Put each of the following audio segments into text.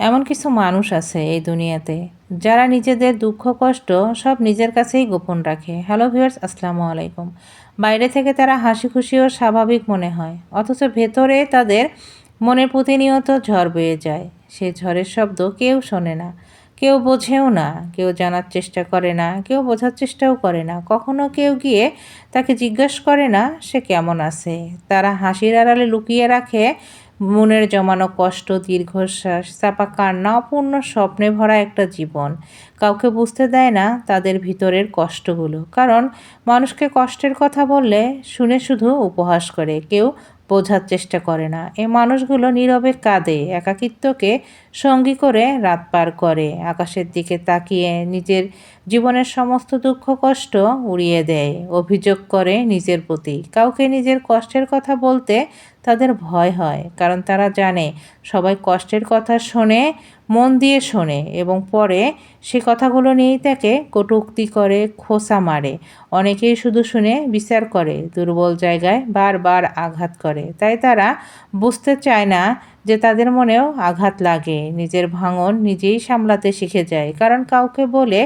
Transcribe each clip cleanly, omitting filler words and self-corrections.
এমন কিছু মানুষ আছে এই দুনিয়াতে যারা নিজেদের দুঃখ কষ্ট সব নিজের কাছেই গোপন রাখে। হ্যালো ভিউয়ার্স, আসসালামু আলাইকুম। বাইরে থেকে তারা হাসি খুশি ও স্বাভাবিক মনে হয়, অথচ ভেতরে তাদের মনে প্রতিনিয়ত ঝড় বয়ে যায়। সেই ঝড়ের শব্দ কেউ শোনে না, কেউ বোঝেও না, কেউ জানার চেষ্টা করে না, কেউ বোঝার চেষ্টাও করে না। কখনো কেউ গিয়ে তাকে জিজ্ঞেস করে না সে কেমন আছে। তারা হাসির আড়ালে লুকিয়ে রাখে মনের জমানো কষ্ট, দীর্ঘশ্বাস, চাপা কান্না, অপূর্ণ স্বপ্নে ভরা একটা জীবন। কাউকে বুঝতে দেয় না তাদের ভিতরের কষ্টগুলো, কারণ মানুষকে কষ্টের কথা বললে শুনে শুধু উপহাস করে, কেউ বোঝার চেষ্টা করে না। এই মানুষগুলো নীরবে কাঁদে, একাকিত্বকে সঙ্গী করে রাত পার করে, আকাশের দিকে তাকিয়ে নিজের জীবনের সমস্ত দুঃখ কষ্ট উড়িয়ে দেয়, অভিযোগ করে নিজের প্রতি। কাউকে নিজের কষ্টের কথা বলতে তাদের ভয় হয়, কারণ তারা জানে সবাই কষ্টের কথা শোনে, মন দিয়ে শোনে এবং পরে সে কথাগুলো নিয়েই তাকে কটূক্তি করে, খোঁচা মারে। অনেকেই শুধু শুনে বিচার করে, দুর্বল জায়গায় বারবার আঘাত করে। তাই তারা বুঝতে চায় না যে তাদের মনেও আঘাত লাগে। নিজের ভাঙন নিজেই সামলাতে শিখে যায়, কারণ কাউকে বলে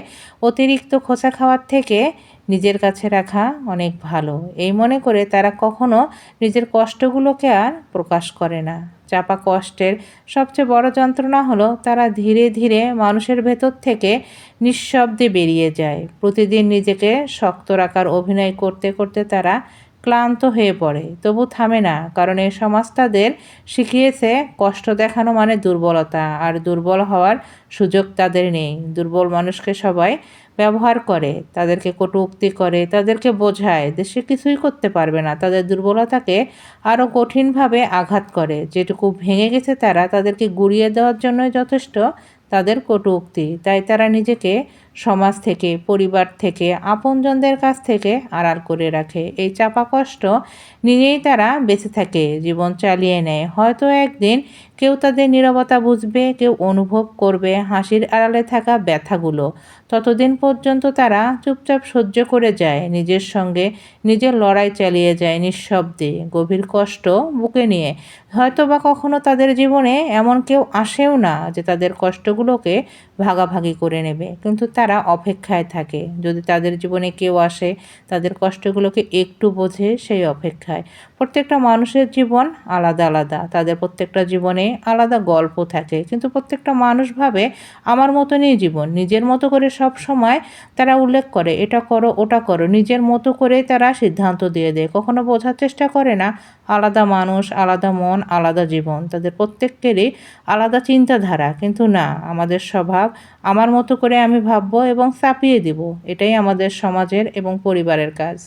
অতিরিক্ত খোঁচা খাওয়ার থেকে নিজের কাছে রাখা অনেক ভালো। এই মনে করে তারা কখনো নিজের কষ্টগুলোকে আর প্রকাশ করে না। চাপা কষ্টের সবচেয়ে বড় যন্ত্রণা হলো তারা ধীরে ধীরে মানুষের ভেতর থেকে নিঃশব্দে বেরিয়ে যায়। প্রতিদিন নিজেকে শক্ত রাখার অভিনয় করতে করতে তারা ক্লান্ত হয়ে পড়ে, তবু থামে না, কারণ এই সমাজ তাদের শিখিয়েছে কষ্ট দেখানো মানে দুর্বলতা, আর দুর্বল হওয়ার সুযোগ তাদের নেই। দুর্বল মানুষকে সবাই ব্যবহার করে, তাদেরকে কটূক্তি করে, তাদেরকে বোঝায় যে সে কিছুই করতে পারবে না। তাদের দুর্বলতাকে আরও কঠিনভাবে আঘাত করে। যেটুকু ভেঙে গেছে তারা তাদেরকে গুঁড়িয়ে দেওয়ার জন্যই যথেষ্ট তাদের কটূক্তি। তাই তারা নিজেকে সমাজ থেকে, পরিবার থেকে, আপনজনদের কাছ থেকে আড়াল করে রাখে। এই চাপা কষ্ট নিয়েই তারা বেঁচে থাকে, জীবন চালিয়ে নেয়। হয়তো একদিন কেউ তাদের নীরবতা বুঝবে, কেউ অনুভব করবে হাসির আড়ালে থাকা ব্যথাগুলো। ততদিন পর্যন্ত তারা চুপচাপ সহ্য করে যায়, নিজের সঙ্গে নিজের লড়াই চালিয়ে যায় নিঃশব্দে, গভীর কষ্ট বুকে নিয়ে। হয়তো বা কখনো তাদের জীবনে এমন কেউ আসেও না যে তাদের কষ্টগুলোকে ভাগাভাগি করে নেবে, কিন্তু তারা অপেক্ষায় থাকে। যদি তাদের জীবনে কেউ আসে, তাদের কষ্টগুলোকে একটু বোঝে, সেই অপেক্ষায়। প্রত্যেকটা মানুষের জীবন আলাদা আলাদা, তাদের প্রত্যেকটা জীবনে আলাদা গল্প থাকে, কিন্তু প্রত্যেকটা মানুষ ভাবে আমার মতনই জীবন। নিজের মতো করে সব সময় তারা উল্লেখ করে এটা করো ওটা করো, নিজের মতো করে তারা সিদ্ধান্ত দিয়ে দেয়। কখনো বোঝার চেষ্টা করে না আলাদা মানুষ, আলাদা মন, আলাদা জীবন, তাদের প্রত্যেকেরই আলাদা চিন্তাধারা। কিন্তু না, আমাদের স্বভাব আমার মতো করে আমি ভাববো এবং চাপিয়ে দিব, এটাই আমাদের সমাজের এবং পরিবারের কাজ।